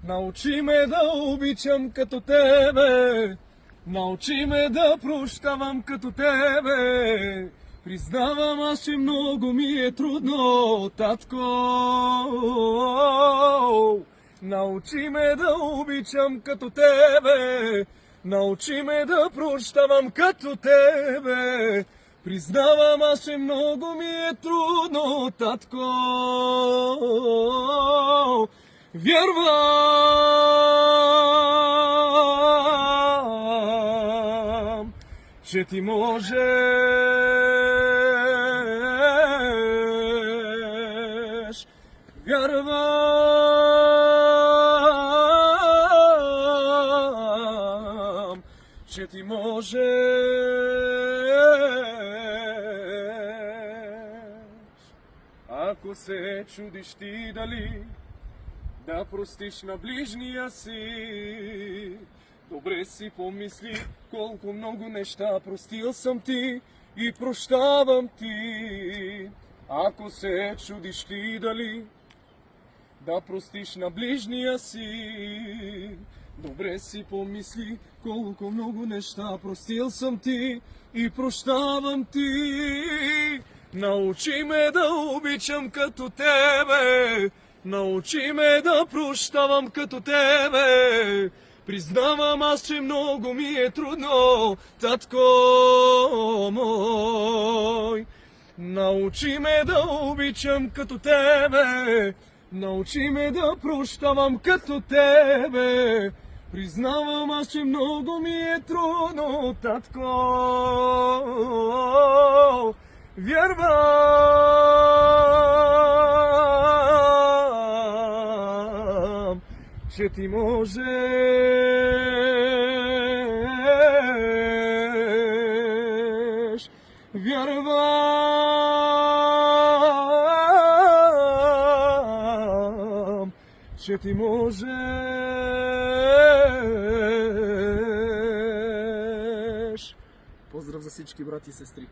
Научи ме да обичам като тебе, научи ме да прощавам като тебе. Признавам аз, че много ми е трудно, татко. Научи ме да обичам като тебе, научи ме да прощавам като тебе. Признавам аз, че много ми е трудно, татко. Вярвам, че ти можеш. Вярвам, че ти можеш. Ако се чудиш ти дали да простиш на ближния си, добре си помисли колко много неща простил съм ти и прощавам ти. Ако се чудиш ти дали да простиш на ближния си, добре си помисли колко много неща простил съм ти и прощавам ти. Научи ме да обичам като тебе, научи ме да прощавам като тебе. Признавам аз, че много ми е трудно, татко мой. Научи ме да обичам като тебе, научи ме да прощавам като тебе. Признавам аз, че много ми е трудно, татко. Вярвам, че ти можеш. Вярвам, че ти можеш. Поздрав за всички брати и сестри!